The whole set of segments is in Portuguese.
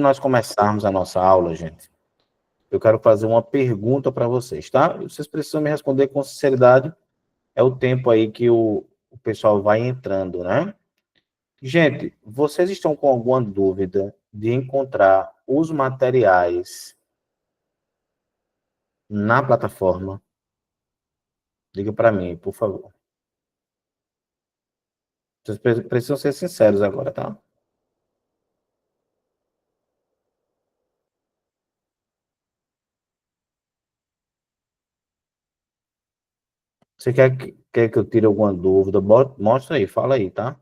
Nós começarmos a nossa aula, gente, eu quero fazer uma pergunta para vocês, tá? Vocês precisam me responder com sinceridade. É o tempo aí que o pessoal vai entrando, né? Gente, vocês estão com alguma dúvida de encontrar os materiais na plataforma? Diga para mim, por favor. Vocês precisam ser sinceros agora, tá? Você quer que eu tire alguma dúvida? Mostra aí, fala aí, tá?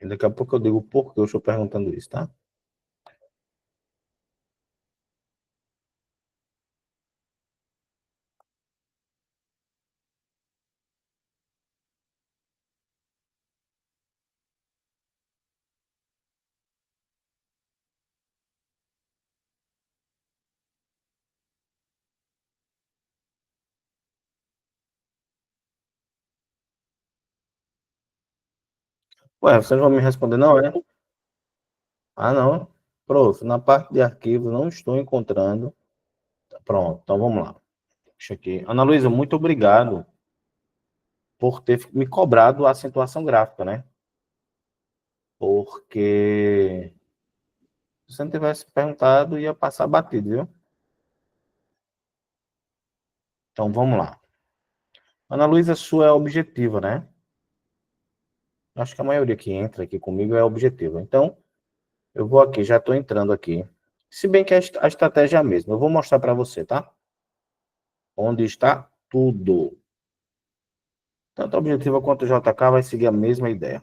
E daqui a pouco eu digo por que eu estou perguntando isso, tá? Ué, vocês vão me responder, não, é? Ah, não. Prof, na parte de arquivos não estou encontrando. Pronto, então vamos lá. Deixa aqui. Ana Luísa, muito obrigado por ter me cobrado a acentuação gráfica, né? Porque se você não tivesse perguntado, ia passar batido, viu? Então vamos lá. Ana Luísa, sua é objetiva, né? Acho que a maioria que entra aqui comigo é objetiva. Então, eu vou aqui, já estou entrando aqui. Se bem que a estratégia é a mesma. Eu vou mostrar para você, tá? Onde está tudo. Tanto a objetiva quanto o JK vai seguir a mesma ideia.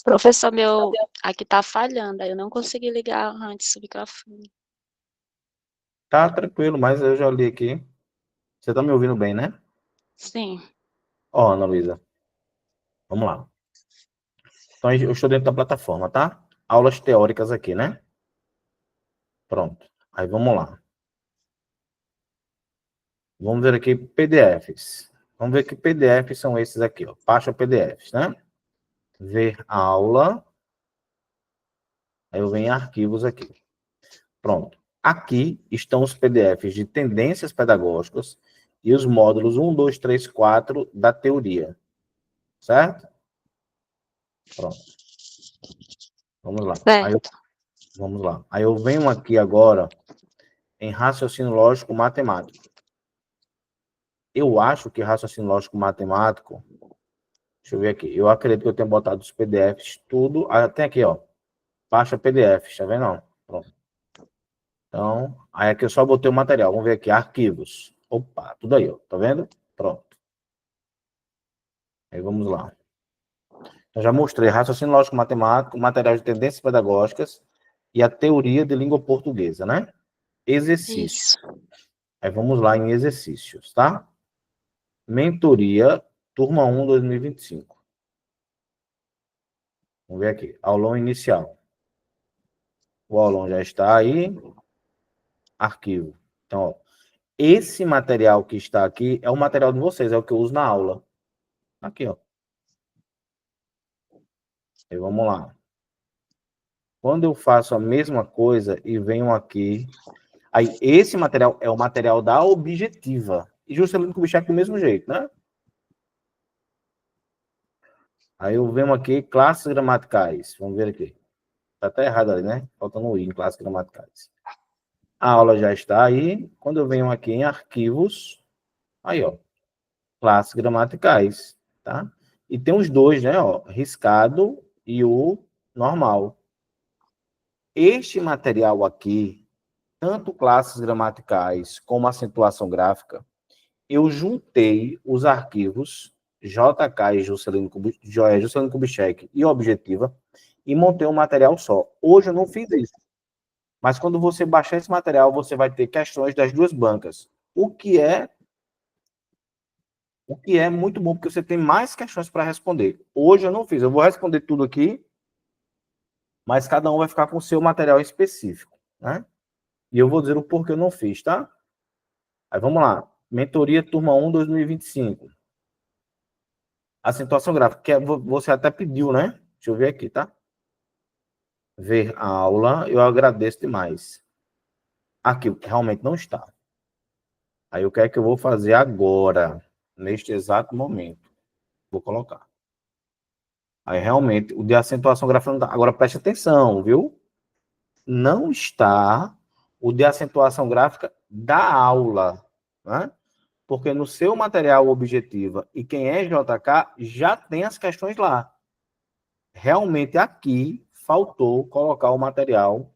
Professor, meu aqui tá falhando, aí eu não consegui ligar antes o microfone. Tá tranquilo, mas eu já li aqui. Você tá me ouvindo bem, né? Sim, Ó, Ana Luísa, vamos lá. Então, eu estou dentro da plataforma, tá? Aulas teóricas aqui, né? Pronto. Aí, vamos lá. Vamos ver aqui PDFs. Vamos ver que PDFs são esses aqui, ó. Baixa PDFs, né? Ver aula. Aí eu venho em arquivos aqui. Pronto. Aqui estão os PDFs de tendências pedagógicas e os módulos 1, 2, 3, 4 da teoria. Certo? Pronto. Vamos lá. certo. Vamos lá. Aí eu venho aqui agora em raciocínio lógico matemático. Eu acho que raciocínio lógico matemático, deixa eu ver aqui, eu acredito que eu tenho botado os PDFs tudo, tem aqui, ó, baixa PDF, tá vendo? Não? Pronto. Então, aí aqui eu só botei o material, vamos ver aqui, arquivos. Opa, tudo aí, ó, tá vendo? Pronto. Aí vamos lá. Eu já mostrei raciocínio lógico matemático, material de tendências pedagógicas e a teoria de língua portuguesa, né? Exercício. Isso. Aí vamos lá em exercícios, tá? Mentoria, turma 1, 2025. Vamos ver aqui, aulão inicial. O aulão já está aí, arquivo. Então, ó, esse material que está aqui é o material de vocês, é o que eu uso na aula. Aqui, ó. E vamos lá. Quando eu faço a mesma coisa e venho aqui, aí esse material é o material da objetiva. E justamente com o bicho do mesmo jeito, né? Aí eu venho aqui, classes gramaticais. Vamos ver aqui. Tá até errado ali, né? Faltando um i em classes gramaticais. A aula já está aí. Quando eu venho aqui em arquivos, aí, ó, classes gramaticais, tá? E tem os dois, né, ó, riscado e o normal. Este material aqui, tanto classes gramaticais como acentuação gráfica, eu juntei os arquivos, JK e Juscelino Kubitschek e Objetiva e montei um material só. Hoje eu não fiz isso. Mas quando você baixar esse material, você vai ter questões das duas bancas. O que é muito bom, porque você tem mais questões para responder. Hoje eu não fiz. Eu vou responder tudo aqui, mas cada um vai ficar com o seu material específico, né? E eu vou dizer o porquê eu não fiz, tá? Aí vamos lá. Mentoria Turma 1 2025. Acentuação gráfica, que você até pediu, né? Deixa eu ver aqui, tá? Ver a aula, eu agradeço demais. Aqui, o que realmente não está. Aí o que é que eu vou fazer agora, neste exato momento? Vou colocar. Aí realmente, o de acentuação gráfica não está. Agora preste atenção, viu? Não está o de acentuação gráfica da aula, né? Porque no seu material objetiva e quem é JK já tem as questões lá. Realmente aqui faltou colocar o material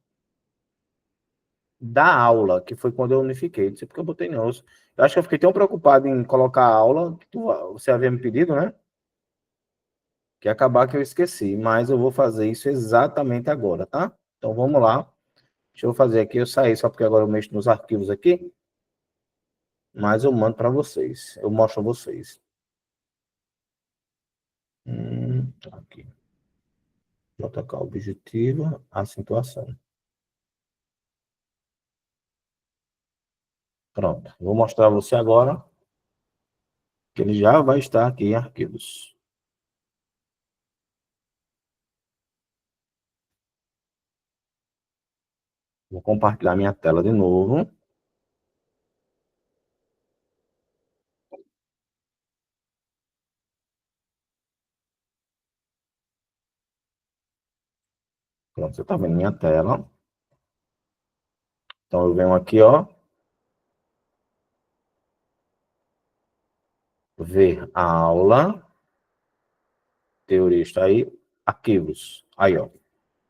da aula, que foi quando eu unifiquei. Não sei porque eu botei não. Eu acho que eu fiquei tão preocupado em colocar a aula, que você havia me pedido, né? Que acabar que eu esqueci. Mas eu vou fazer isso exatamente agora, tá? Então vamos lá. Deixa eu fazer aqui. Eu saí só porque agora eu mexo nos arquivos aqui. Mas eu mando para vocês. Eu mostro a vocês. Aqui. JK objetiva, acentuação. Pronto. Vou mostrar a você agora que ele já vai estar aqui em arquivos. Vou compartilhar minha tela de novo. Pronto, você está vendo minha tela. Então eu venho aqui, ó. Ver a aula. Teoria está aí. Arquivos. Aí, ó.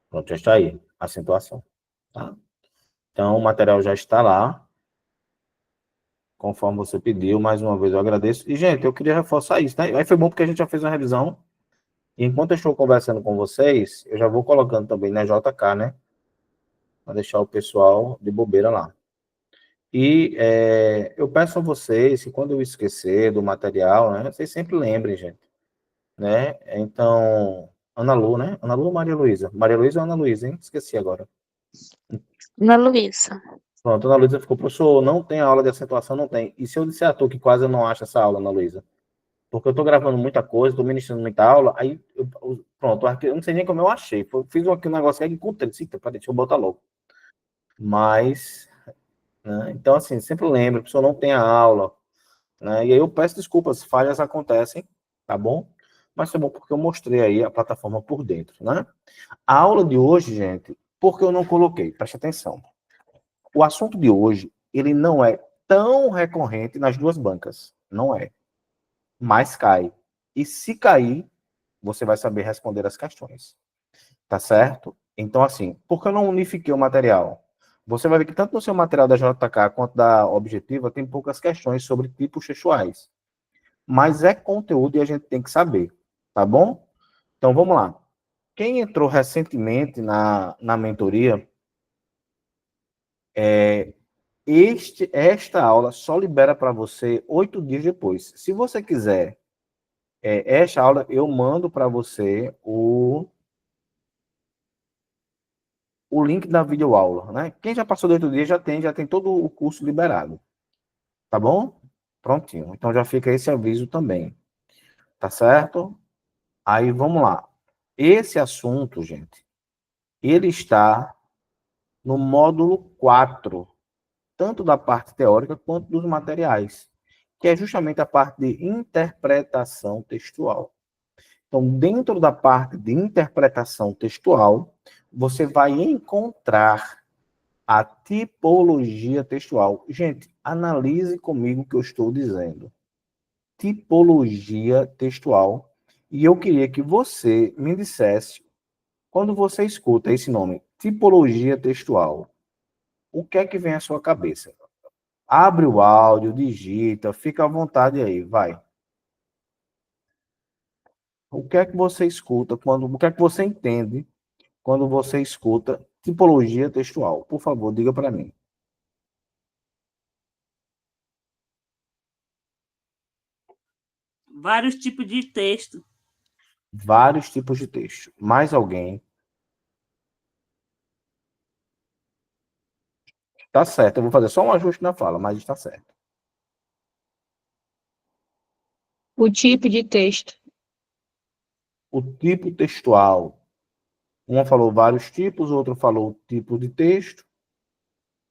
Pronto, já está aí. Acentuação. Tá? Então o material já está lá. Conforme você pediu, mais uma vez eu agradeço. E, gente, eu queria reforçar isso, né? Aí foi bom porque a gente já fez uma revisão. E enquanto eu estou conversando com vocês, eu já vou colocando também na JK, né? Para deixar o pessoal de bobeira lá. E eu peço a vocês que quando eu esquecer do material, né? Vocês sempre lembrem, gente. Né? Então, Ana Lu, né? Ana Lu ou Maria Luísa? Maria Luísa ou Ana Luísa, hein? Esqueci agora. Ana Luísa. Pronto, Ana Luísa ficou, professor, não tem aula de acentuação? Não tem. E se eu disser a tu que quase eu não acho essa aula, Ana Luísa? Porque eu tô gravando muita coisa, tô ministrando muita aula, aí, pronto, eu não sei nem como eu achei. Fiz aqui um negócio que encontrei, deixa eu botar logo. Mas, né? Então, assim, sempre lembra, a pessoa não tem a aula, né? E aí eu peço desculpas, falhas acontecem, tá bom? Mas é bom porque eu mostrei aí a plataforma por dentro, né? A aula de hoje, gente, por que eu não coloquei? Preste atenção. O assunto de hoje, ele não é tão recorrente nas duas bancas. Não é. Mas cai. E se cair, você vai saber responder as questões. Tá certo? Então, assim, por que eu não unifiquei o material? Você vai ver que tanto no seu material da JK quanto da Objetiva tem poucas questões sobre tipos textuais. Mas é conteúdo e a gente tem que saber. Tá bom? Então, vamos lá. Quem entrou recentemente na mentoria, esta aula só libera para você 8 dias depois. Se você quiser esta aula, eu mando para você o link da videoaula, né? Quem já passou de 8 dias já tem todo o curso liberado. Tá bom? Prontinho. Então já fica esse aviso também. Tá certo? Aí vamos lá. Esse assunto, gente, ele está no módulo 4, tanto da parte teórica quanto dos materiais, que é justamente a parte de interpretação textual. Então, dentro da parte de interpretação textual, você vai encontrar a tipologia textual. Gente, analise comigo o que eu estou dizendo. Tipologia textual. E eu queria que você me dissesse, quando você escuta esse nome, tipologia textual, o que é que vem à sua cabeça? Abre o áudio, digita, fica à vontade aí, vai. O que é que você escuta o que é que você entende quando você escuta tipologia textual? Por favor, diga para mim. Vários tipos de texto. Vários tipos de texto. Mais alguém? Tá certo. Eu vou fazer só um ajuste na fala, mas está certo. O tipo de texto. O tipo textual. Um falou vários tipos, o outro falou tipo de texto.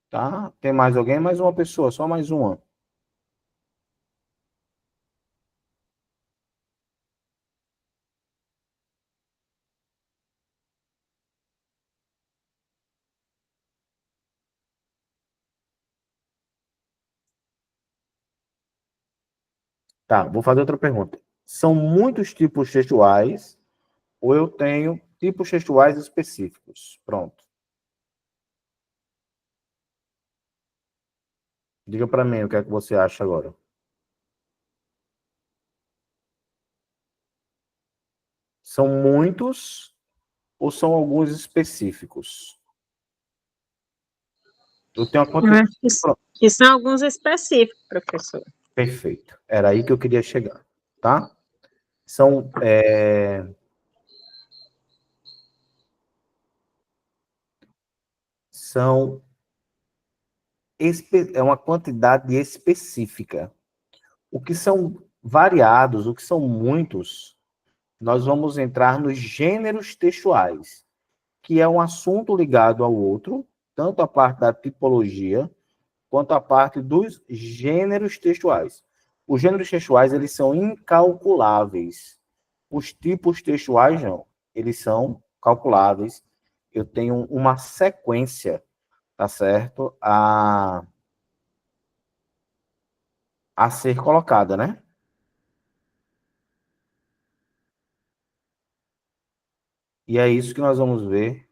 Tá? Tem mais alguém? Mais uma pessoa, só mais uma. Tá, vou fazer outra pergunta. São muitos tipos textuais ou eu tenho tipos textuais específicos? Pronto. Diga para mim o que é que você acha agora. São muitos ou são alguns específicos? Eu tenho uma Eu quantidade. acho que são alguns específicos, professor. Perfeito. Era aí que eu queria chegar, tá? São são é uma quantidade específica. O que são variados, o que são muitos, nós vamos entrar nos gêneros textuais, que é um assunto ligado ao outro, tanto a parte da tipologia quanto a parte dos gêneros textuais. Os gêneros textuais, eles são incalculáveis. Os tipos textuais, não. Eles são calculáveis. Eu tenho uma sequência, tá certo? A ser colocada, né? E é isso que nós vamos ver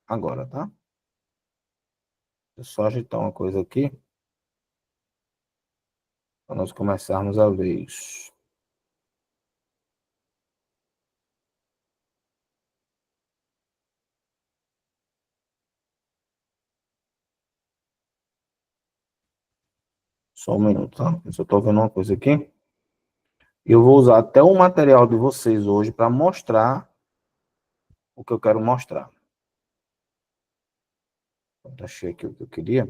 agora, tá? Deixa eu só ajeitar uma coisa aqui, para nós começarmos a ver isso. Só um minuto, tá? Eu só estou vendo uma coisa aqui. Eu vou usar até o material de vocês hoje para mostrar o que eu quero mostrar. Achei aqui o que eu queria.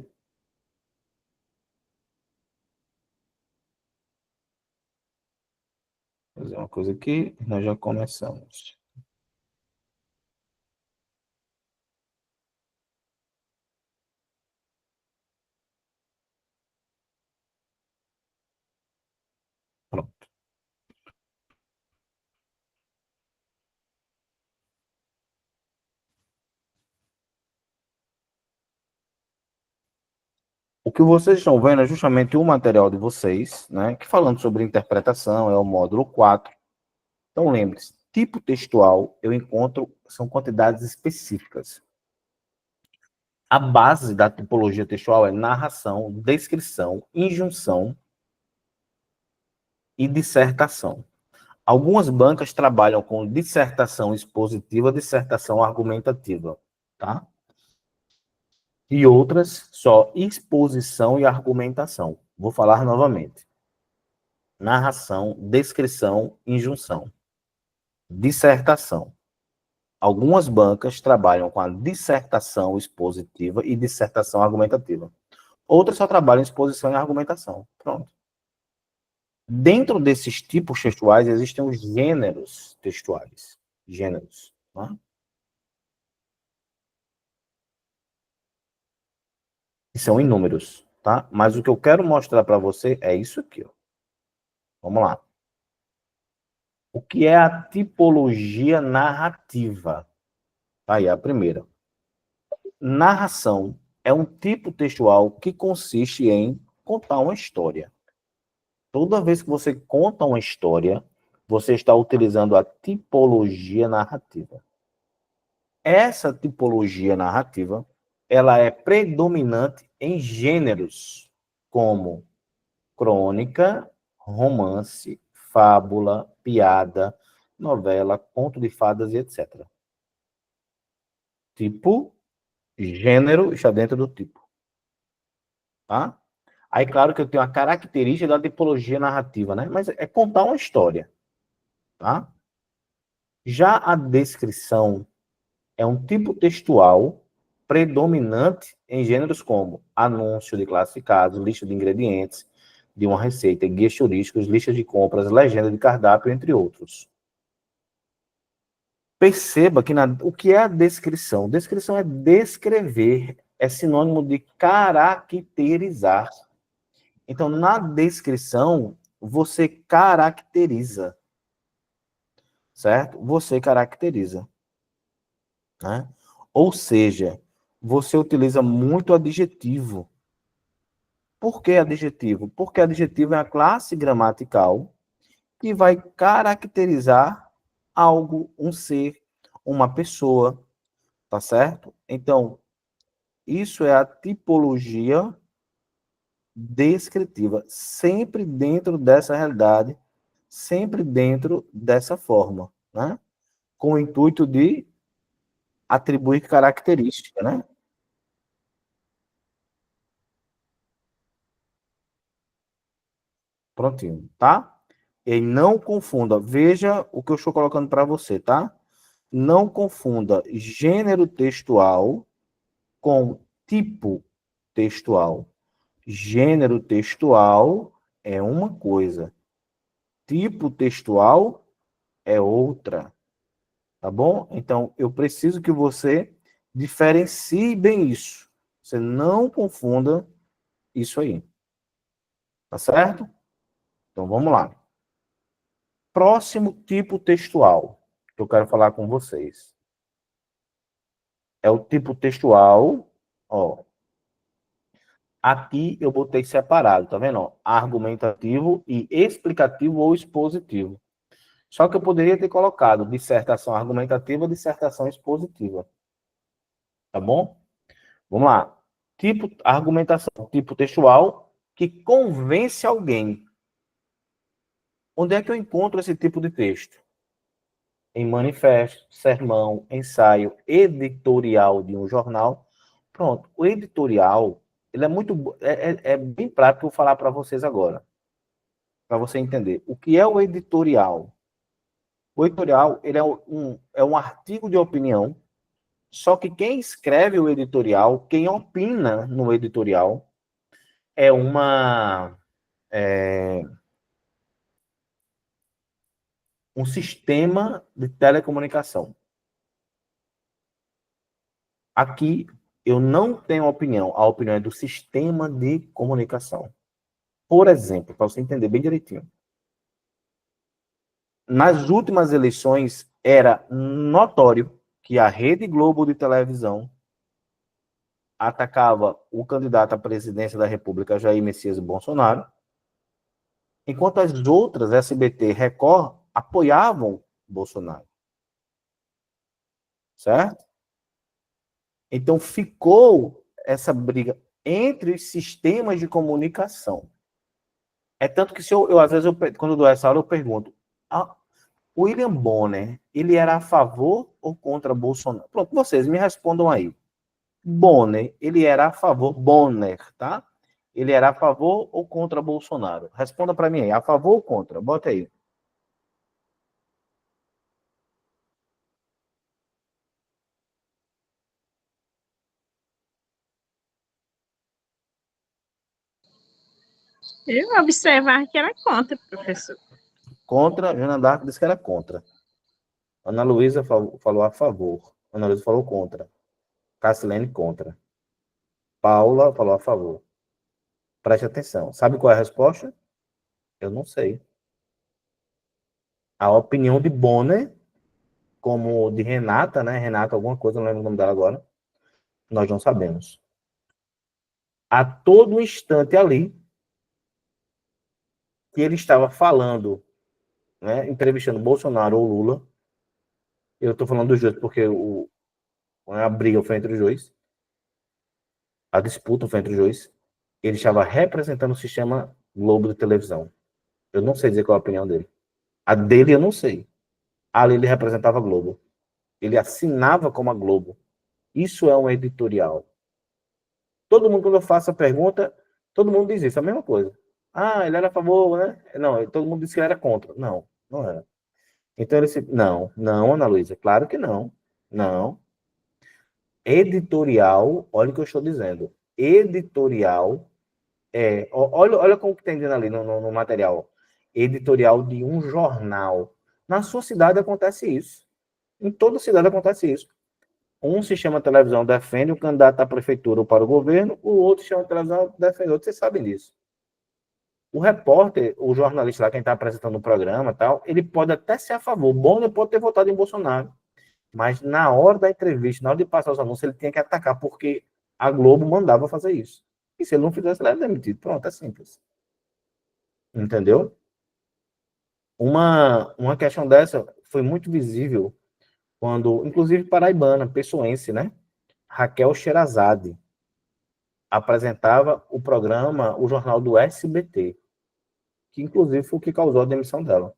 Fazer uma coisa aqui, nós já começamos. Pronto. O que vocês estão vendo é justamente o material de vocês, né? Que falando sobre interpretação, é o módulo 4. Então, lembre-se, tipo textual eu encontro, são quantidades específicas. A base da tipologia textual é narração, descrição, injunção e dissertação. Algumas bancas trabalham com dissertação expositiva, dissertação argumentativa, tá? E outras só exposição e argumentação. Vou falar novamente. Narração, descrição, injunção. Dissertação. Algumas bancas trabalham com a dissertação expositiva e dissertação argumentativa. Outras só trabalham em exposição e argumentação. Pronto. Dentro desses tipos textuais existem os gêneros textuais. Gêneros. Tá? Que são inúmeros. Tá? Mas o que eu quero mostrar para você é isso aqui. Ó. Vamos lá. O que é a tipologia narrativa? Aí, a primeira. Narração é um tipo textual que consiste em contar uma história. Toda vez que você conta uma história, você está utilizando a tipologia narrativa. Essa tipologia narrativa, ela é predominante em gêneros como crônica, romance, fábula, piada, novela, conto de fadas e etc. Tipo, gênero está dentro do tipo. Tá? Aí, claro que eu tenho a característica da tipologia narrativa, né? Mas é contar uma história. Tá? Já a descrição é um tipo textual predominante em gêneros como anúncio de classificados, lista de ingredientes de uma receita, guias turísticos, lista de compras, legenda de cardápio, entre outros. Perceba que o que é a descrição? Descrição é descrever, é sinônimo de caracterizar. Então, na descrição, você caracteriza, certo? Você caracteriza, né? Ou seja, você utiliza muito adjetivo. Por que adjetivo? Porque adjetivo é a classe gramatical que vai caracterizar algo, um ser, uma pessoa, tá certo? Então, isso é a tipologia descritiva, sempre dentro dessa realidade, sempre dentro dessa forma, né? Com o intuito de atribuir característica, né? Prontinho, tá? E não confunda, veja o que eu estou colocando para você, tá? Não confunda gênero textual com tipo textual. Gênero textual é uma coisa, tipo textual é outra, tá bom? Então, eu preciso que você diferencie bem isso. Você não confunda isso aí, tá certo? Então, vamos lá. Próximo tipo textual que eu quero falar com vocês. É o tipo textual, ó. Aqui eu botei separado, tá vendo? Ó? Argumentativo e explicativo ou expositivo. Só que eu poderia ter colocado dissertação argumentativa, dissertação expositiva. Tá bom? Vamos lá. Tipo argumentação, tipo textual que convence alguém. Onde é que eu encontro esse tipo de texto? Em manifesto, sermão, ensaio, editorial de um jornal. Pronto. O editorial, ele é muito é bem prático eu falar para vocês agora, para você entender. O que é o editorial? O editorial, ele é um artigo de opinião, só que quem escreve o editorial, quem opina no editorial, é um sistema de telecomunicação. Aqui, eu não tenho opinião, a opinião é do sistema de comunicação. Por exemplo, para você entender bem direitinho. Nas últimas eleições, era notório que a Rede Globo de televisão atacava o candidato à presidência da República, Jair Messias Bolsonaro, enquanto as outras, SBT, Record, apoiavam Bolsonaro. Certo? Então, ficou essa briga entre os sistemas de comunicação. É tanto que, se eu às vezes, quando eu dou essa aula, eu pergunto, o William Bonner, ele era a favor ou contra Bolsonaro? Pronto, vocês me respondam aí. Bonner, ele era a favor, Bonner, tá? Ele era a favor ou contra Bolsonaro? Responda para mim aí, a favor ou contra? Bota aí. Eu observar que era contra, professor. Contra, Joana D'Arc disse que era contra. Ana Luísa falou a favor. Ana Luísa falou contra. Cassilene contra. Paula falou a favor. Preste atenção. Sabe qual é a resposta? Eu não sei. A opinião de Bonner, como de Renata, né? Renata alguma coisa, não lembro o nome dela agora. Nós não sabemos. A todo instante ali, que ele estava falando, né? Entrevistando Bolsonaro ou Lula. Eu estou falando dos dois porque a briga foi entre os dois. A disputa foi entre os dois. Ele estava representando o sistema Globo de televisão. Eu não sei dizer qual é a opinião dele. A dele eu não sei. Ali ele representava a Globo. Ele assinava como a Globo. Isso é um editorial. Todo mundo, quando eu faço a pergunta, todo mundo diz isso, a mesma coisa. Ah, ele era a favor, né? Não, todo mundo disse que ele era contra. Não, não era. Então ele se... Não, Ana Luísa, claro que não. Não. Editorial, olha o que eu estou dizendo. Editorial olha como que tem dizendo ali no material. Editorial de um jornal. Na sua cidade acontece isso. Em toda cidade acontece isso. Um sistema de televisão defende o candidato à prefeitura ou para o governo, o outro sistema de televisão defende outro. Vocês sabem disso. O repórter, o jornalista lá, quem está apresentando o programa tal, ele pode até ser a favor. O Bonner pode ter votado em Bolsonaro. Mas na hora da entrevista, na hora de passar os anúncios, ele tinha que atacar, porque a Globo mandava fazer isso. E se ele não fizesse, ele era demitido. Pronto, é simples. Entendeu? Uma questão dessa foi muito visível quando, inclusive paraibana, pessoense, né? Raquel Sherazade apresentava o programa, o jornal do SBT, que inclusive foi o que causou a demissão dela.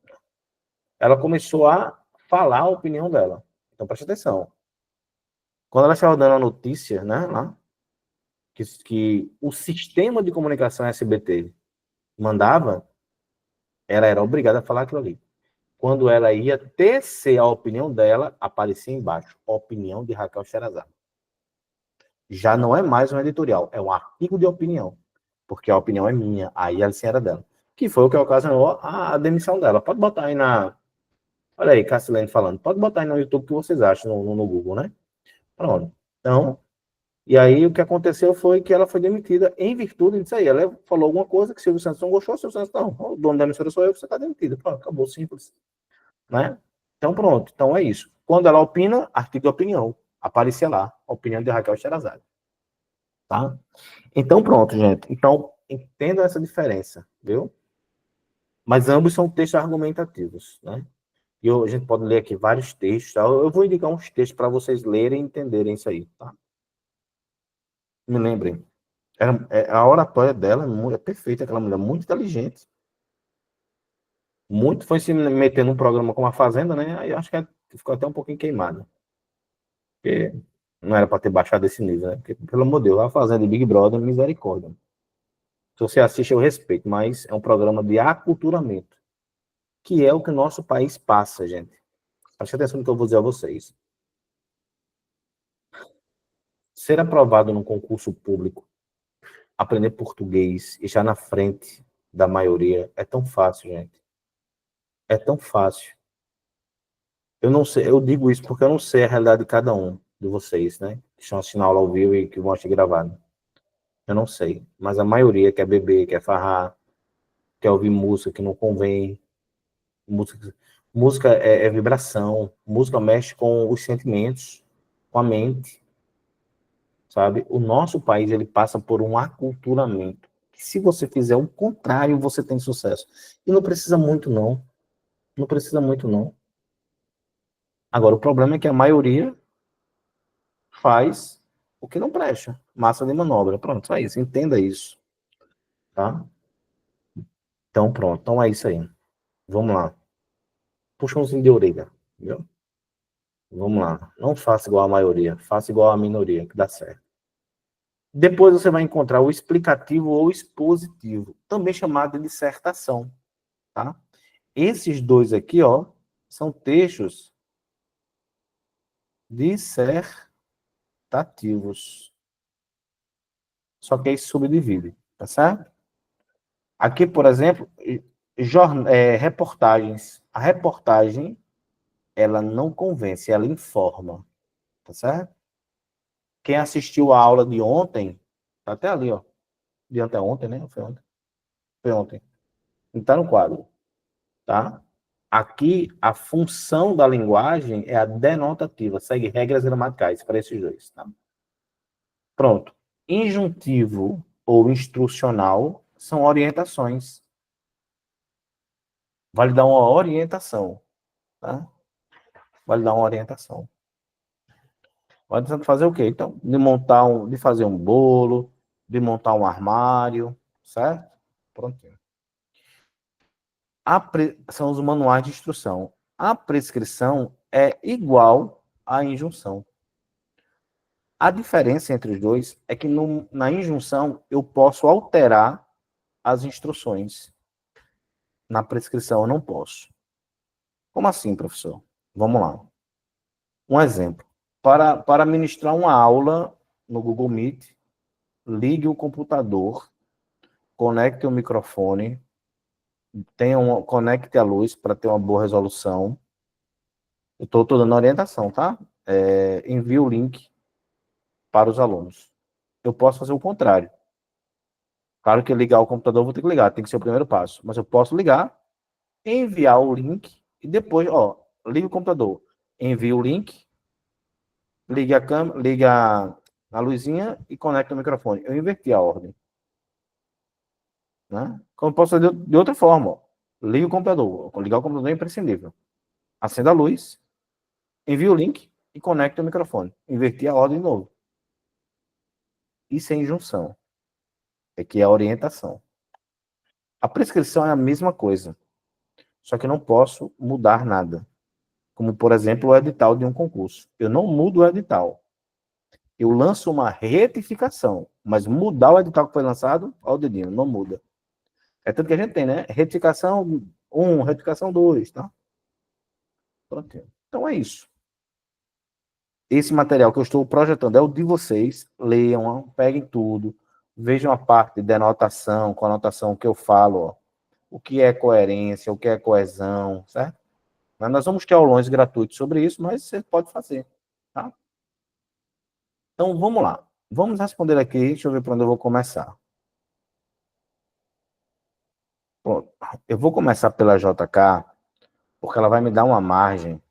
Ela começou a falar a opinião dela. Então preste atenção. Quando ela estava dando a notícia, né, lá, que o sistema de comunicação SBT mandava, ela era obrigada a falar aquilo ali. Quando ela ia tecer a opinião dela, aparecia embaixo, opinião de Raquel Sherazade. Já não é mais um editorial, é um artigo de opinião, porque a opinião é minha, aí a licença era dela. Que foi o que ocasionou a demissão dela. Pode botar aí na... Olha aí, Cassilene falando. Pode botar aí no YouTube o que vocês acham no Google, né? Pronto. Então, e aí o que aconteceu foi que ela foi demitida em virtude disso aí. Ela falou alguma coisa que Silvio Santos não gostou, Silvio Santos não. O dono da emissora sou eu, você está demitida. Pronto, acabou, simples. Né? Então, pronto. Então é isso. Quando ela opina, artigo de opinião. Aparecia lá, a opinião de Raquel Sherazade. Tá? Então, pronto, gente. Então, entendam essa diferença, viu? Mas ambos são textos argumentativos, né? E a gente pode ler aqui vários textos. Tá? Eu vou indicar uns textos para vocês lerem e entenderem isso aí, tá? Me lembrem. A oratória dela é perfeita, aquela mulher muito inteligente. Muito foi se meter num programa como a Fazenda, né? Aí acho que ficou até um pouquinho queimada. Porque não era para ter baixado esse nível, né? Porque, pelo amor de Deus, a Fazenda e Big Brother, misericórdia. Se você assiste, eu respeito, mas é um programa de aculturamento, que é o que o nosso país passa, gente. Preste atenção no que eu vou dizer a vocês. Ser aprovado num concurso público, aprender português e estar na frente da maioria é tão fácil, gente. É tão fácil. Eu não sei, eu digo isso porque eu não sei a realidade de cada um de vocês, né? Que estão assistindo aula ao vivo e que vão assistir gravado. Eu não sei. Mas a maioria quer beber, quer farrar, quer ouvir música que não convém. Música é vibração. Música mexe com os sentimentos, com a mente. Sabe? O nosso país, ele passa por um aculturamento. Se você fizer o contrário, você tem sucesso. E não precisa muito, não. Não precisa muito, não. Agora, o problema é que a maioria faz o que não presta. Massa de manobra. Pronto, só isso. Entenda isso. Tá? Então, pronto. Então é isso aí. Vamos lá. Puxãozinho de orelha. Viu? Vamos lá. Não faça igual a maioria. Faça igual a minoria, que dá certo. Depois você vai encontrar o explicativo ou expositivo, também chamado de dissertação. Tá? Esses dois aqui, ó, são textos dissertativos. Só que aí subdivide, tá certo? Aqui, por exemplo, reportagens. A reportagem, ela não convence, ela informa, tá certo? Quem assistiu a aula de ontem, tá até ali, ó. De anteontem, né? Foi ontem. Foi ontem. Não tá no quadro, tá? Aqui, a função da linguagem é a denotativa, segue regras gramaticais para esses dois, tá? Pronto. Injuntivo ou instrucional são orientações. Vai lhe dar uma orientação, tá? Vai lhe dar uma orientação. Vai fazer o quê? Então, de fazer um bolo, de montar um armário, certo? Prontinho. São os manuais de instrução. A prescrição é igual à injunção. A diferença entre os dois é que na injunção eu posso alterar as instruções. Na prescrição eu não posso. Como assim, professor? Vamos lá. Um exemplo. Para ministrar uma aula no Google Meet, ligue o computador, conecte o microfone, conecte a luz para ter uma boa resolução. Eu estou dando orientação, tá? Envie o link para os alunos. Eu posso fazer o contrário. Claro que ligar o computador eu vou ter que ligar, tem que ser o primeiro passo. Mas eu posso ligar, enviar o link e depois, liga o computador, envia o link, liga a câmera, liga a luzinha e conecta o microfone. Eu inverti a ordem. Né? Como eu posso fazer de outra forma? Ó. Liga o computador. Ligar o computador é imprescindível. Acenda a luz, envia o link e conecta o microfone. Inverti a ordem de novo. Isso é injunção. É que é a orientação. A prescrição é a mesma coisa. Só que eu não posso mudar nada. Como, por exemplo, o edital de um concurso. Eu não mudo o edital. Eu lanço uma retificação. Mas mudar o edital que foi lançado, ó o dedinho, não muda. É tanto que a gente tem, né? Retificação 1, retificação 2, tá? Pronto. Então é isso. Esse material que eu estou projetando é o de vocês. Leiam, peguem tudo. Vejam a parte de denotação, com a anotação que eu falo, ó. O que é coerência, o que é coesão, certo? Mas nós vamos ter aulões gratuitos sobre isso, mas você pode fazer, tá? Então, vamos lá. Vamos responder aqui. Deixa eu ver para onde eu vou começar. Pronto. Eu vou começar pela JK, porque ela vai me dar uma margem.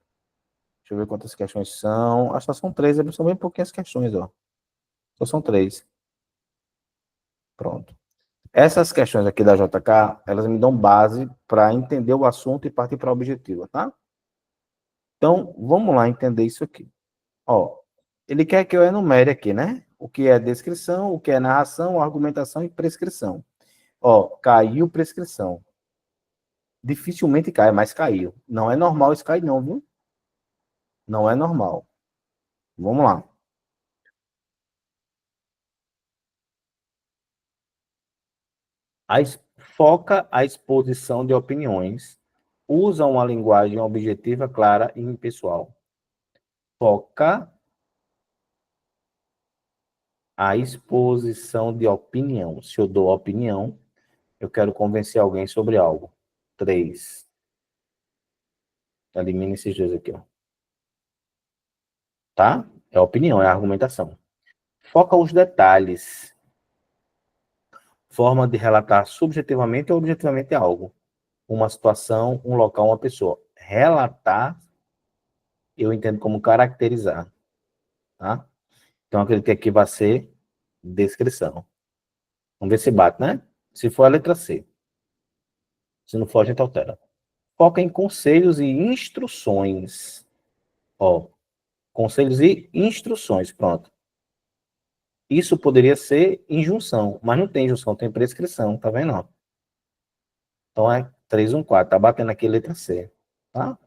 Deixa eu ver quantas questões são. Acho que são 3, são bem pouquinhas questões, ó. Só são 3. Pronto. Essas questões aqui da JK, elas me dão base para entender o assunto e partir para a objetiva, tá? Então, vamos lá entender isso aqui. Ó, ele quer que eu enumere aqui, né? O que é descrição, o que é narração, argumentação e prescrição. Ó, caiu prescrição. Dificilmente cai, mas caiu. Não é normal isso cair não, viu? Não é normal. Vamos lá. Foca a exposição de opiniões. Usa uma linguagem objetiva, clara e impessoal. Foca a exposição de opinião. Se eu dou opinião, eu quero convencer alguém sobre algo. 3. Elimina esses dois aqui, ó. Tá? É opinião, é argumentação. Foca os detalhes. Forma de relatar subjetivamente ou objetivamente algo. Uma situação, um local, uma pessoa. Relatar, eu entendo como caracterizar. Tá? Então, acredito que aqui vai ser descrição. Vamos ver se bate, né? Se for a letra C. Se não for, a gente altera. Foca em conselhos e instruções. Ó, conselhos e instruções, pronto. Isso poderia ser injunção, mas não tem injunção, tem prescrição, tá vendo? Então é 314, tá batendo aqui a letra C, tá?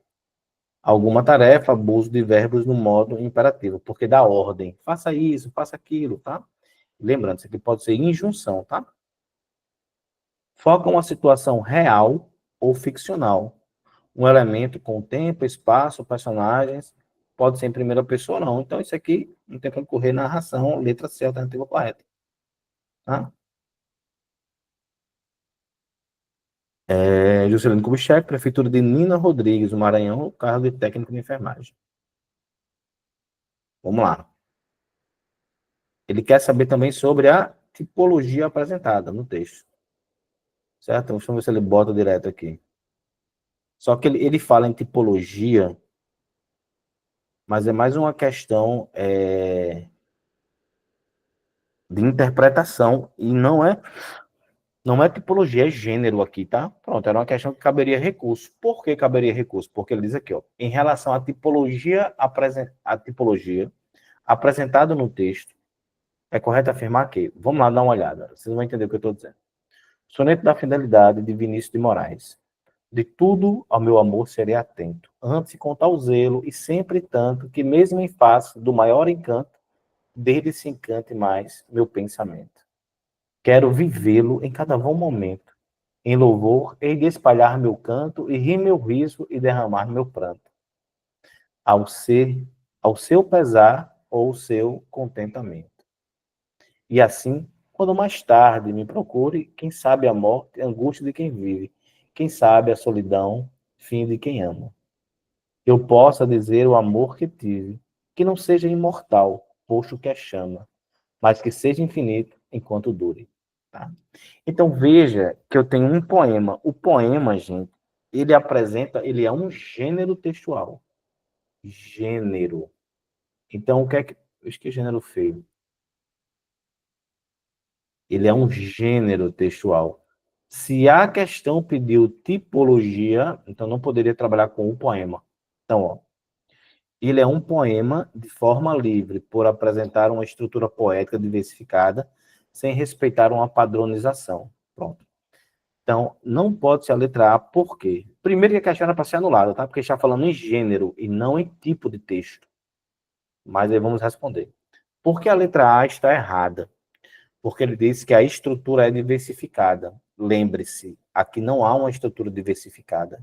Alguma tarefa, abuso de verbos no modo imperativo, porque dá ordem. Faça isso, faça aquilo, tá? Lembrando, isso aqui pode ser injunção, tá? Foca uma situação real ou ficcional. Um elemento com tempo, espaço, personagens, pode ser em primeira pessoa ou não. Então, isso aqui não tem para correr narração, letra C, alternativa correta. Tá? Juscelino Kubitschek, Prefeitura de Nina Rodrigues, do Maranhão, cargo de técnico de enfermagem. Vamos lá. Ele quer saber também sobre a tipologia apresentada no texto. Certo? Vamos ver se ele bota direto aqui. Só que ele fala em tipologia, mas é mais uma questão de interpretação e não é tipologia, é gênero aqui, tá? Pronto, era uma questão que caberia recurso. Por que caberia recurso? Porque ele diz aqui, ó, em relação à tipologia apresentada no texto, é correto afirmar que, vamos lá dar uma olhada, vocês vão entender o que eu estou dizendo. Soneto da Fidelidade, de Vinícius de Moraes. De tudo ao meu amor serei atento, antes de contar o zelo, e sempre tanto, que mesmo em face do maior encanto, dele se encante mais meu pensamento. Quero vivê-lo em cada bom momento. Em louvor, hei de espalhar meu canto, e rir meu riso, e derramar meu pranto. Ao ser, ao seu pesar, ou seu contentamento. E assim, quando mais tarde me procure, quem sabe a morte, angústia de quem vive, quem sabe a solidão, fim de quem ama. Eu possa dizer o amor que tive, que não seja imortal, posto que é chama, mas que seja infinito enquanto dure. Tá? Então veja que eu tenho um poema. O poema, gente, ele é um gênero textual. Gênero. Então o que é que... Eu esqueci gênero feio. Ele é um gênero textual. Se a questão pediu tipologia, então não poderia trabalhar com o poema. Então, ó, ele é um poema de forma livre, por apresentar uma estrutura poética diversificada, sem respeitar uma padronização. Pronto. Então, não pode ser a letra A, por quê? Primeiro que a questão era para ser anulada, tá? Porque está falando em gênero e não em tipo de texto. Mas aí vamos responder. Por que a letra A está errada? Porque ele diz que a estrutura é diversificada. Lembre-se, aqui não há uma estrutura diversificada.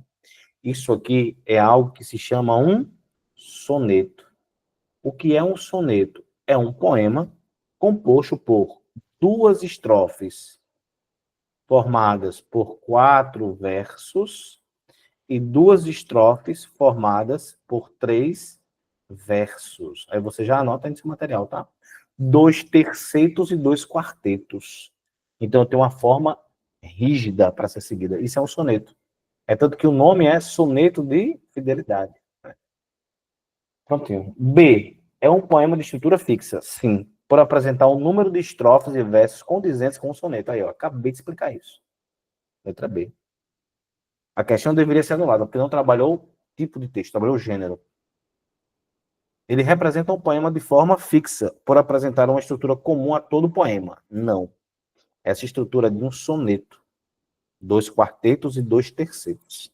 Isso aqui é algo que se chama um soneto. O que é um soneto? É um poema composto por duas estrofes formadas por 4 versos e duas estrofes formadas por 3 versos. Aí você já anota nesse material, tá? 2 tercetos e 2 quartetos. Então tem uma forma rígida para ser seguida. Isso é um soneto. É tanto que o nome é soneto de fidelidade. Prontinho. B. É um poema de estrutura fixa? Sim. Por apresentar um número de estrofes e versos condizentes com o soneto. Aí, ó, acabei de explicar isso. Letra B. A questão deveria ser anulada, porque não trabalhou o tipo de texto, trabalhou o gênero. Ele representa um poema de forma fixa, por apresentar uma estrutura comum a todo poema. Não. Essa estrutura é de um soneto. 2 quartetos e 2 tercetos.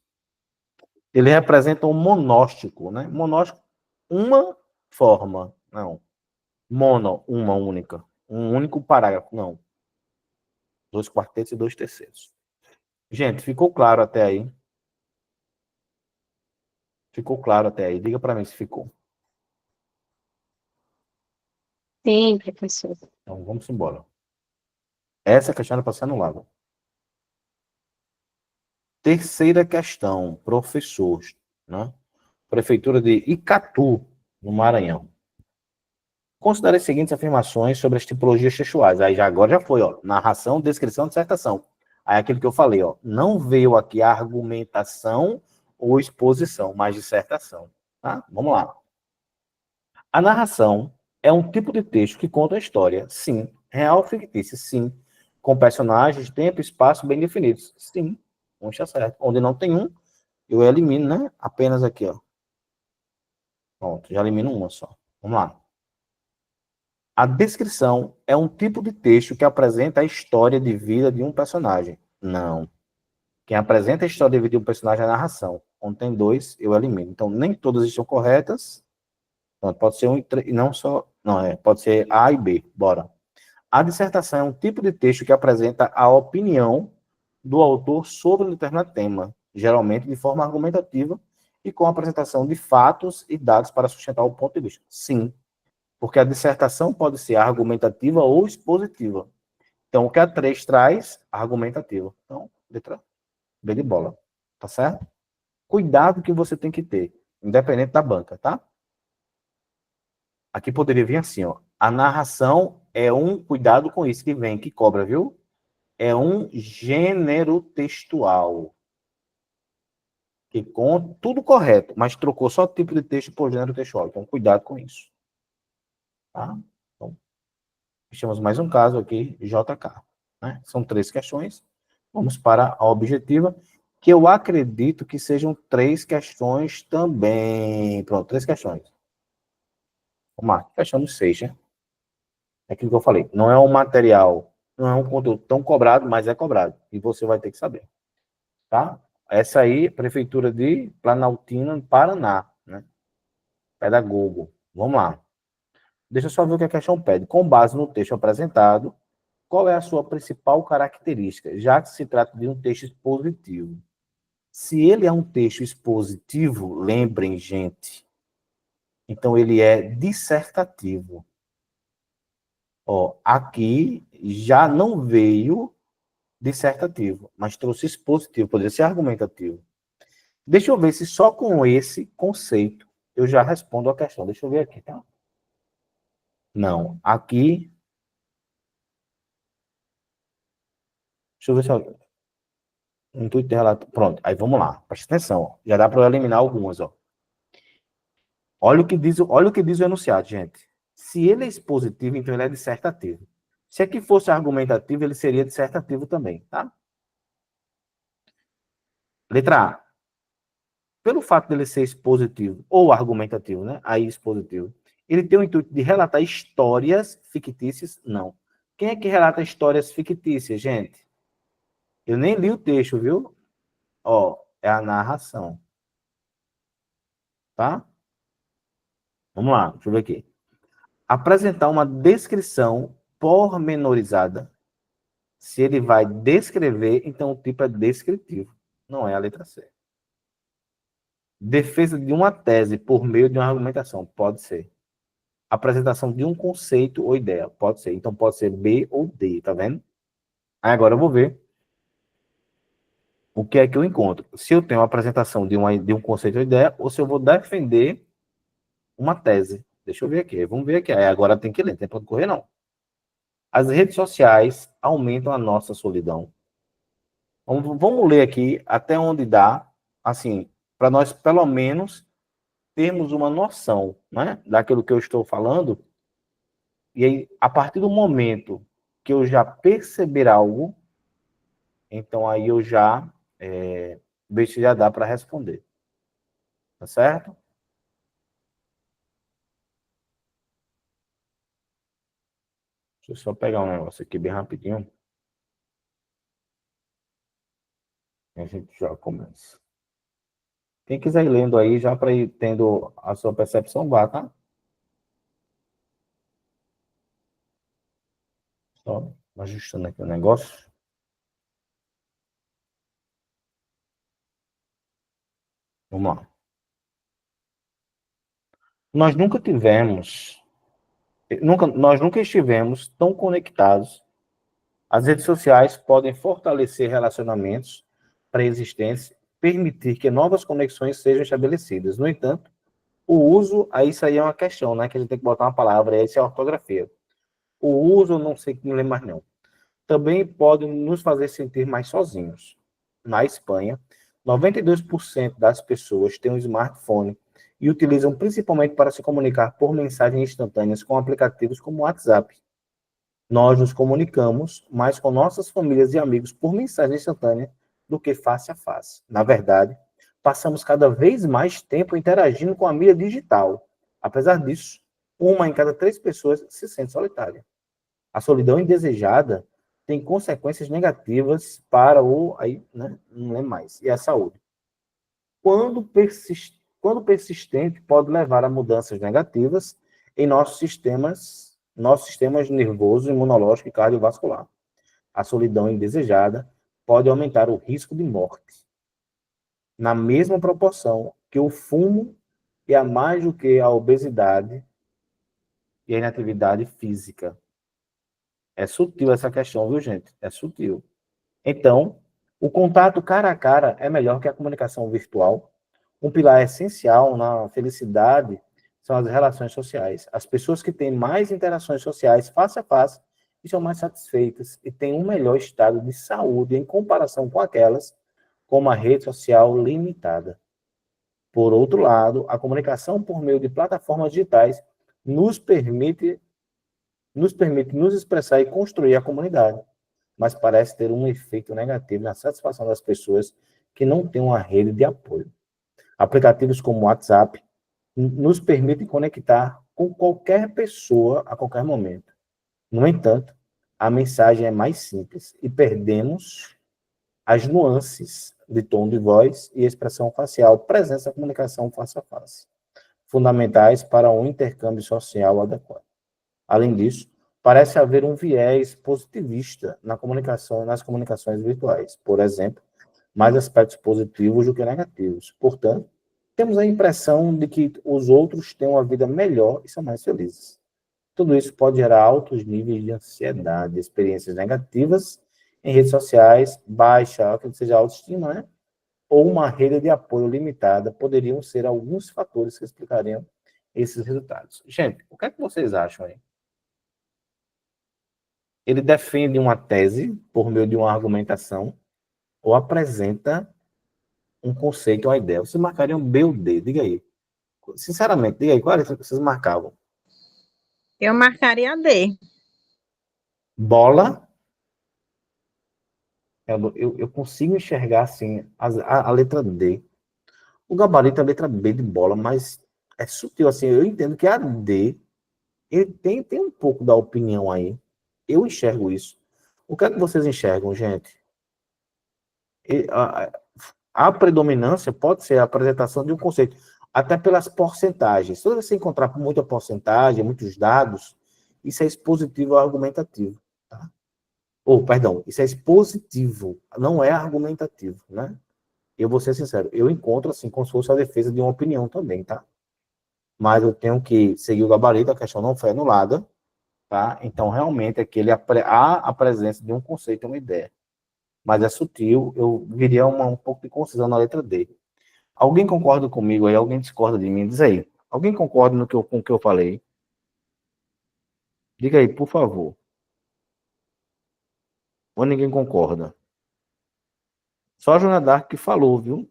Ele representa um monóstico, né? Monóstico, uma forma. Não. Mono, uma única. Um único parágrafo. Não. 2 quartetos e 2 tercetos. Gente, ficou claro até aí? Ficou claro até aí? Diga para mim se ficou. Sim, professor. Então, vamos embora. Essa questão era para ser anulada. Terceira questão, professor, né? Prefeitura de Icatu, no Maranhão. Considere as seguintes afirmações sobre as tipologias textuais. Aí já agora já foi, ó, narração, descrição, dissertação. Aí aquilo que eu falei, ó, não veio aqui a argumentação ou exposição, mas dissertação, tá? Vamos lá. A narração é um tipo de texto que conta a história, sim. Real ou fictícia, sim. Com personagens, tempo e espaço bem definidos, sim. Um está certo. Onde não tem um, eu elimino, né? Apenas aqui, ó. Pronto, já elimino uma só. Vamos lá. A descrição é um tipo de texto que apresenta a história de vida de um personagem. Não. Quem apresenta a história de vida de um personagem é a narração. Onde tem 2, eu elimino. Então, nem todas estão corretas. Pronto, pode ser um e não só... Não, pode ser A e B. Bora. A dissertação é um tipo de texto que apresenta a opinião do autor sobre um determinado tema, geralmente de forma argumentativa e com a apresentação de fatos e dados para sustentar o ponto de vista. Sim, porque a dissertação pode ser argumentativa ou expositiva. Então, o que a 3 traz, argumentativa. Então, letra B de bola. Tá certo? Cuidado que você tem que ter, independente da banca, tá? Aqui poderia vir assim, ó. A narração é um, cuidado com isso que vem, que cobra, viu? É um gênero textual. Que conta tudo correto, mas trocou só tipo de texto por gênero textual. Então, cuidado com isso. Tá? Então, fechamos mais um caso aqui, JK. Né? São 3 questões. Vamos para a objetiva, que eu acredito que sejam 3 questões também. Pronto, 3 questões. Vamos lá, fechamos 6, né? É aquilo que eu falei. Não é um material, não é um conteúdo tão cobrado, mas é cobrado. E você vai ter que saber. Tá? essa aí, Prefeitura de Planaltina, Paraná, né? Pedagogo. Vamos lá. Deixa eu só ver o que a questão pede. Com base no texto apresentado, qual é a sua principal característica, já que se trata de um texto expositivo? Se ele é um texto expositivo, lembrem, gente, então ele é dissertativo. Ó, aqui já não veio dissertativo, mas trouxe expositivo, poderia ser argumentativo. Deixa eu ver se só com esse conceito eu já respondo a questão. Deixa eu ver aqui, tá? Não, aqui... Deixa eu ver se eu... Intuito de relato. Pronto, aí vamos lá. Presta atenção. Ó. Já dá para eu eliminar algumas. Ó. Olha o que diz o enunciado, gente. Se ele é expositivo, então ele é dissertativo. Se aqui fosse argumentativo, ele seria dissertativo também, tá? Letra A. Pelo fato dele ser expositivo ou argumentativo, né? Aí expositivo. Ele tem o intuito de relatar histórias fictícias? Não. Quem é que relata histórias fictícias, gente? Eu nem li o texto, viu? Ó, é a narração. Tá? Vamos lá, deixa eu ver aqui. Apresentar uma descrição pormenorizada. Se ele vai descrever, então o tipo é descritivo. Não é a letra C. Defesa de uma tese por meio de uma argumentação. Pode ser. Apresentação de um conceito ou ideia. Pode ser. Então pode ser B ou D, tá vendo? Aí agora eu vou ver o que é que eu encontro. Se eu tenho uma apresentação de um conceito ou ideia, ou se eu vou defender uma tese. Deixa eu ver aqui. Vamos ver aqui. Aí agora tem que ler, não tem para correr, não. As redes sociais aumentam a nossa solidão. Vamos ler aqui até onde dá, assim, para nós, pelo menos, termos uma noção, né, daquilo que eu estou falando. E aí, a partir do momento que eu já perceber algo, então aí eu já vejo se já dá para responder. Tá certo? Deixa eu só pegar um negócio aqui bem rapidinho. E a gente já começa. Quem quiser ir lendo aí, já para ir tendo a sua percepção, vá, tá? Só ajustando aqui o negócio. Vamos lá. Nós nunca estivemos tão conectados. As redes sociais podem fortalecer relacionamentos pré-existentes, permitir que novas conexões sejam estabelecidas. No entanto, o uso, aí isso aí é uma questão, né? Que a gente tem que botar uma palavra, essa é a ortografia. O uso, eu não sei que me lembro mais não. Também pode nos fazer sentir mais sozinhos. Na Espanha, 92% das pessoas têm um smartphone e utilizam principalmente para se comunicar por mensagens instantâneas com aplicativos como o WhatsApp. Nós nos comunicamos mais com nossas famílias e amigos por mensagem instantânea do que face a face. Na verdade, passamos cada vez mais tempo interagindo com a mídia digital. Apesar disso, 1 em cada 3 pessoas se sente solitária. A solidão indesejada tem consequências negativas para aí, né, não lembro mais, e a saúde. Quando persistente, pode levar a mudanças negativas em nossos sistemas nervoso, imunológico e cardiovascular. A solidão indesejada pode aumentar o risco de morte, na mesma proporção que o fumo e a mais do que a obesidade e a inatividade física. É sutil essa questão, viu, gente? É sutil. Então, o contato cara a cara é melhor que a comunicação virtual. Um pilar essencial na felicidade são as relações sociais. As pessoas que têm mais interações sociais face a face são mais satisfeitas e têm um melhor estado de saúde em comparação com aquelas com uma rede social limitada. Por outro lado, a comunicação por meio de plataformas digitais nos permite nos expressar e construir a comunidade, mas parece ter um efeito negativo na satisfação das pessoas que não têm uma rede de apoio. Aplicativos como o WhatsApp nos permitem conectar com qualquer pessoa a qualquer momento. No entanto, a mensagem é mais simples e perdemos as nuances de tom de voz e expressão facial presentes na comunicação face a face, fundamentais para um intercâmbio social adequado. Além disso, parece haver um viés positivista nas comunicações virtuais. Por exemplo, mais aspectos positivos do que negativos. Portanto, temos a impressão de que os outros têm uma vida melhor e são mais felizes. Tudo isso pode gerar altos níveis de ansiedade, experiências negativas em redes sociais, baixa, que seja autoestima, né? Ou uma rede de apoio limitada, poderiam ser alguns fatores que explicariam esses resultados. Gente, o que é que vocês acham aí? Ele defende uma tese por meio de uma argumentação ou apresenta um conceito ou uma ideia. Vocês marcariam B ou D? Diga aí. Sinceramente, diga aí, qual é que vocês marcavam? Eu marcaria D. Bola. Eu consigo enxergar, assim, a letra D. O gabarito é a letra B de bola, mas é sutil, assim. Eu entendo que a D, ele tem um pouco da opinião aí. Eu enxergo isso. O que é que vocês enxergam, gente? A predominância pode ser a apresentação de um conceito, até pelas porcentagens. Se você encontrar muita porcentagem, muitos dados, isso é expositivo ou argumentativo. Tá? Ou, perdão, isso é expositivo, não é argumentativo, né? Eu vou ser sincero, eu encontro assim, como se fosse a defesa de uma opinião também, tá? Mas eu tenho que seguir o gabarito, a questão não foi anulada, tá? Então, realmente, aqui há a presença de um conceito, uma ideia. Mas é sutil, eu viria um pouco de concisão na letra D. Alguém concorda comigo aí? Alguém discorda de mim? Diz aí. Alguém concorda com o que eu falei? Diga aí, por favor. Ou ninguém concorda? Só a Joana Dark que falou, viu?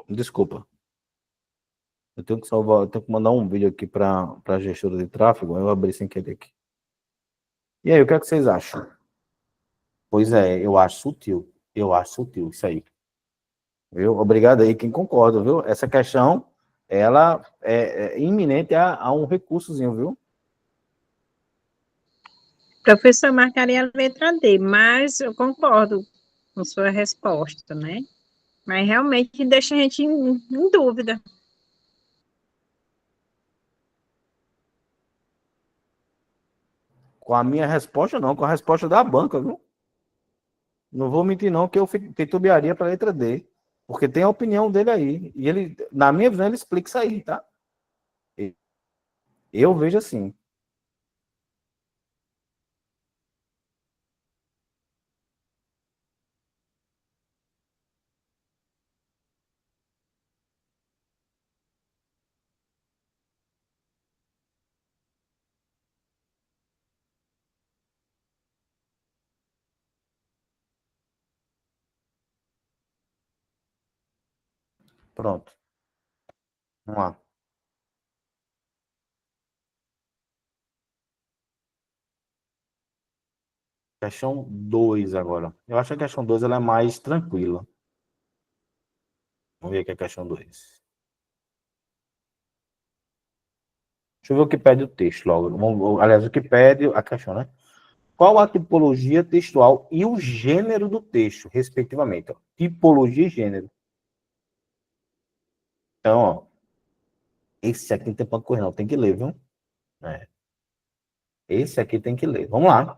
Desculpa. Eu tenho que salvar, eu tenho que mandar um vídeo aqui para a gestora de tráfego. Eu abri sem querer aqui. E aí, o que é que vocês acham? Pois é, eu acho sutil. Eu acho sutil isso aí. Viu? Obrigado aí quem concorda, viu? Essa questão, ela é iminente a um recursozinho, viu? Professor, marcaria a letra D, mas eu concordo com sua resposta, né? Mas realmente deixa a gente em dúvida. Com a minha resposta, não, com a resposta da banca, viu? Não vou mentir, não, que eu titubearia para a letra D. Porque tem a opinião dele aí. E ele, na minha visão, ele explica isso aí, tá? Eu vejo assim. Pronto. Vamos lá. Questão 2 agora. Eu acho que a questão 2 ela é mais tranquila. Vamos ver aqui a questão 2. Deixa eu ver o que pede o texto logo. Aliás, o que pede a questão, né? Qual a tipologia textual e o gênero do texto, respectivamente? Ó. Tipologia e gênero. Então, ó, esse aqui não tem ponto correr, não. Tem que ler, viu? É. Esse aqui tem que ler. Vamos lá.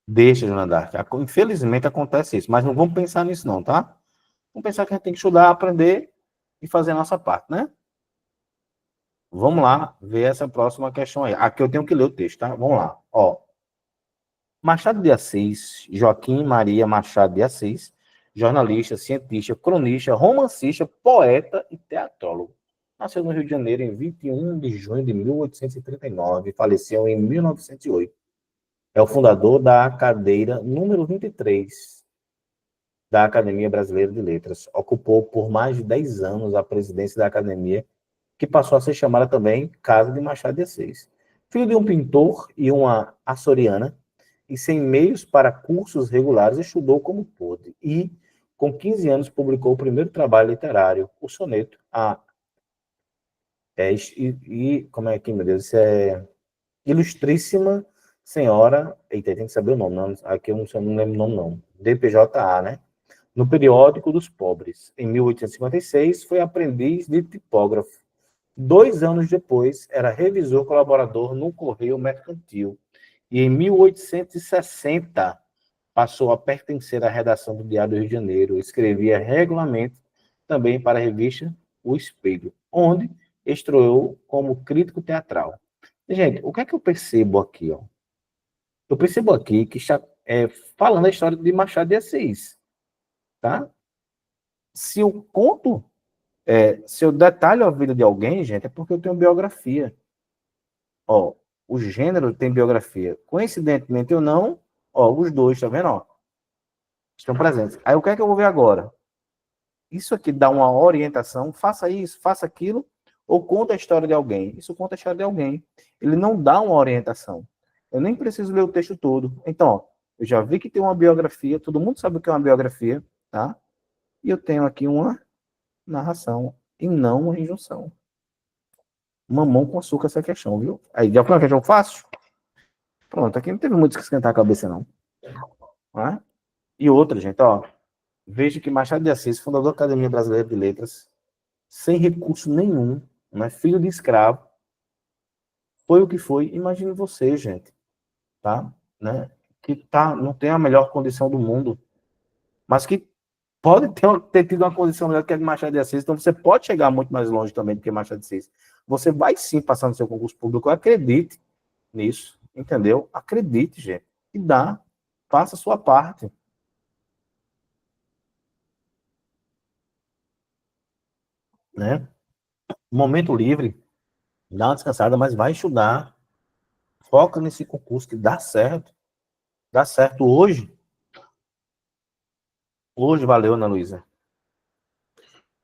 Deixa, Joana Dark. Infelizmente acontece isso, mas não vamos pensar nisso, não, tá? Vamos pensar que a gente tem que estudar, aprender e fazer a nossa parte, né? Vamos lá ver essa próxima questão aí. Aqui eu tenho que ler o texto, tá? Vamos lá. Ó. Machado de Assis, Joaquim Maria Machado de Assis, jornalista, cientista, cronista, romancista, poeta e teatrólogo. Nasceu no Rio de Janeiro em 21 de junho de 1839 e faleceu em 1908. É o fundador da cadeira número 23 da Academia Brasileira de Letras. Ocupou por mais de 10 anos a presidência da Academia, que passou a ser chamada também Casa de Machado de Assis. Filho de um pintor e uma açoriana, e sem meios para cursos regulares, estudou como pôde. E, Com 15 anos, publicou o primeiro trabalho literário, o soneto. Como é que, meu Deus? Isso é Ilustríssima Senhora. Eita, tem que saber o nome, não. Aqui eu não lembro o nome, não. DPJA, né? No Periódico dos Pobres. Em 1856, foi aprendiz de tipógrafo. 2 anos depois, era revisor colaborador no Correio Mercantil. E em 1860, passou a pertencer à redação do Diário do Rio de Janeiro. Escrevia regularmente também para a revista O Espelho, onde estreou como crítico teatral. Gente, o que é que eu percebo aqui? Ó? Eu percebo aqui que está falando a história de Machado de Assis. Tá? Se eu conto, se eu detalho a vida de alguém, gente, é porque eu tenho biografia. Ó, o gênero tem biografia. Coincidentemente ou não, ó, os dois, tá vendo? Ó, estão presentes. Aí o que é que eu vou ver agora? Isso aqui dá uma orientação, faça isso, faça aquilo, ou conta a história de alguém. Isso conta a história de alguém. Ele não dá uma orientação. Eu nem preciso ler o texto todo. Então, ó, eu já vi que tem uma biografia, todo mundo sabe o que é uma biografia, tá? E eu tenho aqui uma narração e não uma injunção. Mamão com açúcar essa questão, viu? Aí, já foi uma questão fácil? Pronto, aqui não teve muito que esquentar a cabeça, não. Tá? E outra, gente, ó. Veja que Machado de Assis, fundador da Academia Brasileira de Letras, sem recurso nenhum, né, filho de escravo, foi o que foi. Imagine você, gente, tá? Né? Que não tem a melhor condição do mundo, mas que pode ter tido uma condição melhor que a de Machado de Assis, então você pode chegar muito mais longe também do que Machado de Assis. Você vai sim passar no seu concurso público, acredite nisso, entendeu? Acredite, gente, e dá, faça a sua parte. Né? Momento livre, dá uma descansada, mas vai estudar. Foca nesse concurso que dá certo. Dá certo hoje. Hoje valeu, Ana Luísa.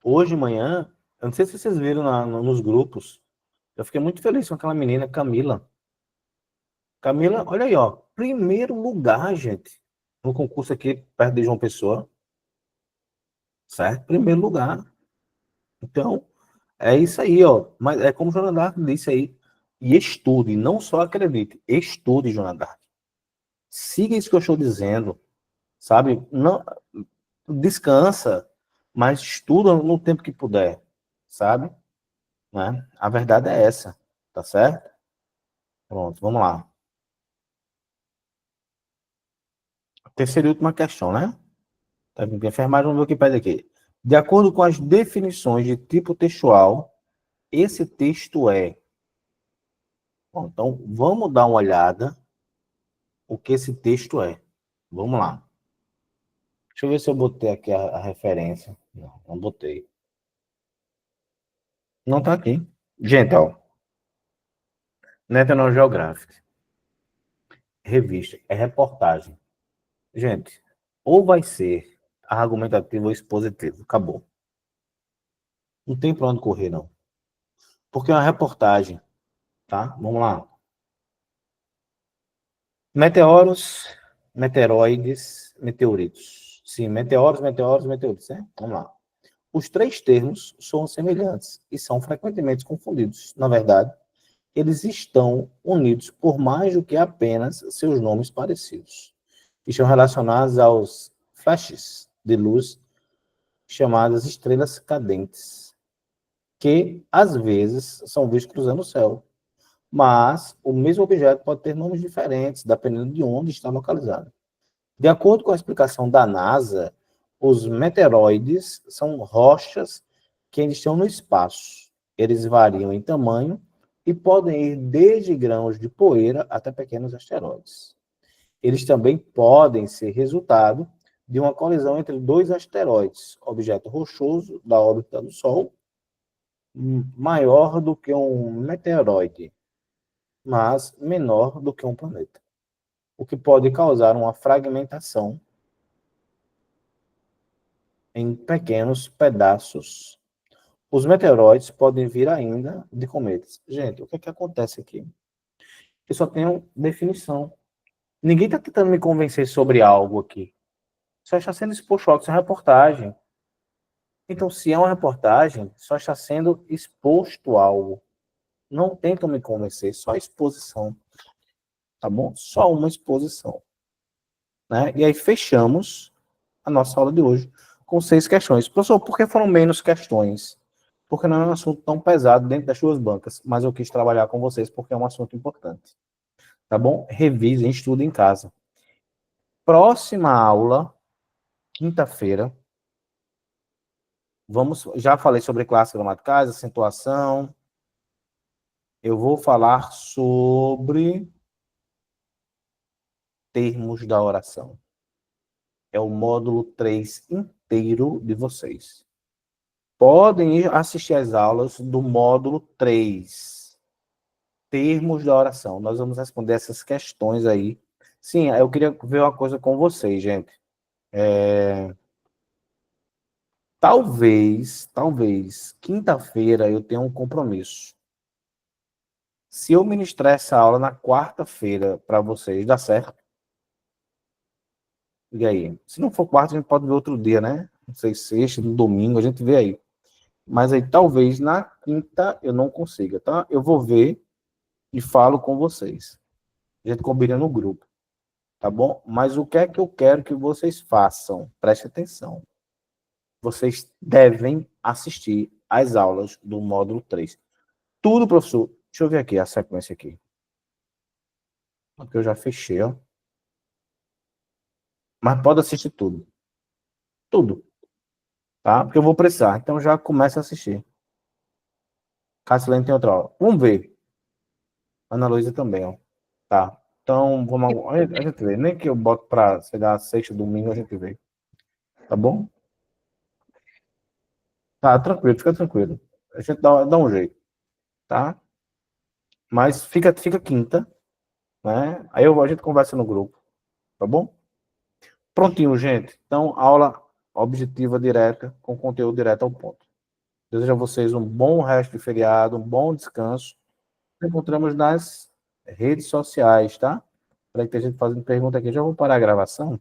Hoje de manhã, eu não sei se vocês viram nos grupos, eu fiquei muito feliz com aquela menina, Camila. Camila, olha aí, ó. Primeiro lugar, gente, no concurso aqui, perto de João Pessoa. Certo? Primeiro lugar. Então, é isso aí, ó. Mas é como o Joana Dark disse aí. E estude, não só acredite. Estude, Joana Dark. Siga isso que eu estou dizendo. Sabe? Não, descansa, mas estuda no tempo que puder. Sabe? Né? A verdade é essa. Tá certo? Pronto, vamos lá. Terceira e última questão, né? Técnica de enfermagem, vamos ver o que pede aqui. De acordo com as definições de tipo textual, esse texto é. Bom, então, vamos dar uma olhada o que esse texto é. Vamos lá. Deixa eu ver se eu botei aqui a referência. Não botei. Não está aqui. Gente, ó. National Geographic. Revista. É reportagem. Gente, ou vai ser argumentativo ou expositivo. Acabou. Não tem para onde correr, não. Porque é uma reportagem. Tá? Vamos lá. Meteoros, meteoroides, meteoritos. Sim, meteoros, meteoritos, né? Vamos lá. Os três termos são semelhantes e são frequentemente confundidos. Na verdade, eles estão unidos por mais do que apenas seus nomes parecidos. Estão relacionados aos flashes de luz chamadas estrelas cadentes, que às vezes são vistos cruzando o céu. Mas o mesmo objeto pode ter nomes diferentes, dependendo de onde está localizado. De acordo com a explicação da NASA, os meteoroides são rochas que ainda estão no espaço. Eles variam em tamanho e podem ir desde grãos de poeira até pequenos asteroides. Eles também podem ser resultado de uma colisão entre dois asteroides, objeto rochoso da órbita do Sol, maior do que um meteoroide, mas menor do que um planeta, o que pode causar uma fragmentação em pequenos pedaços. Os meteoroides podem vir ainda de cometas. Gente, o que é que acontece aqui? Eu só tenho definição. Ninguém está tentando me convencer sobre algo aqui. só está sendo exposto ao áudio, isso é uma reportagem. Então, se é uma reportagem, só está sendo exposto algo. Não tentam me convencer, só exposição. Tá bom? Só uma exposição. Né? E aí fechamos a nossa aula de hoje com 6 questões. Professor, por que foram menos questões? Porque não é um assunto tão pesado dentro das suas bancas, mas eu quis trabalhar com vocês porque é um assunto importante. Tá bom? Revisem, estudem em casa. Próxima aula, quinta-feira, já falei sobre classes gramaticais, acentuação. Eu vou falar sobre termos da oração. É o módulo 3 inteiro de vocês. Podem ir assistir às aulas do módulo 3, termos da oração. Nós vamos responder essas questões aí. Sim, eu queria ver uma coisa com vocês, gente. Talvez, quinta-feira eu tenha um compromisso. Se eu ministrar essa aula na quarta-feira para vocês, dá certo? E aí? Se não for quarta, a gente pode ver outro dia, né? Não sei, sexta, no domingo, a gente vê aí. Mas aí talvez na quinta eu não consiga, tá? Eu vou ver e falo com vocês. A gente combina no grupo, tá bom? Mas o que é que eu quero que vocês façam? Preste atenção. Vocês devem assistir às aulas do módulo 3. Tudo, professor. Deixa eu ver aqui a sequência aqui. Porque eu já fechei, ó. Mas pode assistir tudo. Tudo. Tá? Porque eu vou precisar. Então já começa a assistir. Cassilene tem outra aula. Vamos ver. Ana Luísa também, ó. Tá. Então, vamos. A gente vê. Nem que eu boto para, sei lá, sexta, domingo, a gente vê. Tá bom? Tá, tranquilo, fica tranquilo. A gente dá um jeito. Tá? Mas fica quinta, né? Aí a gente conversa no grupo. Tá bom? Prontinho, gente. Então, aula objetiva direta, com conteúdo direto ao ponto. Desejo a vocês um bom resto de feriado, um bom descanso. Nos encontramos nas redes sociais, tá? Para que tem gente fazendo pergunta aqui. Já vou parar a gravação.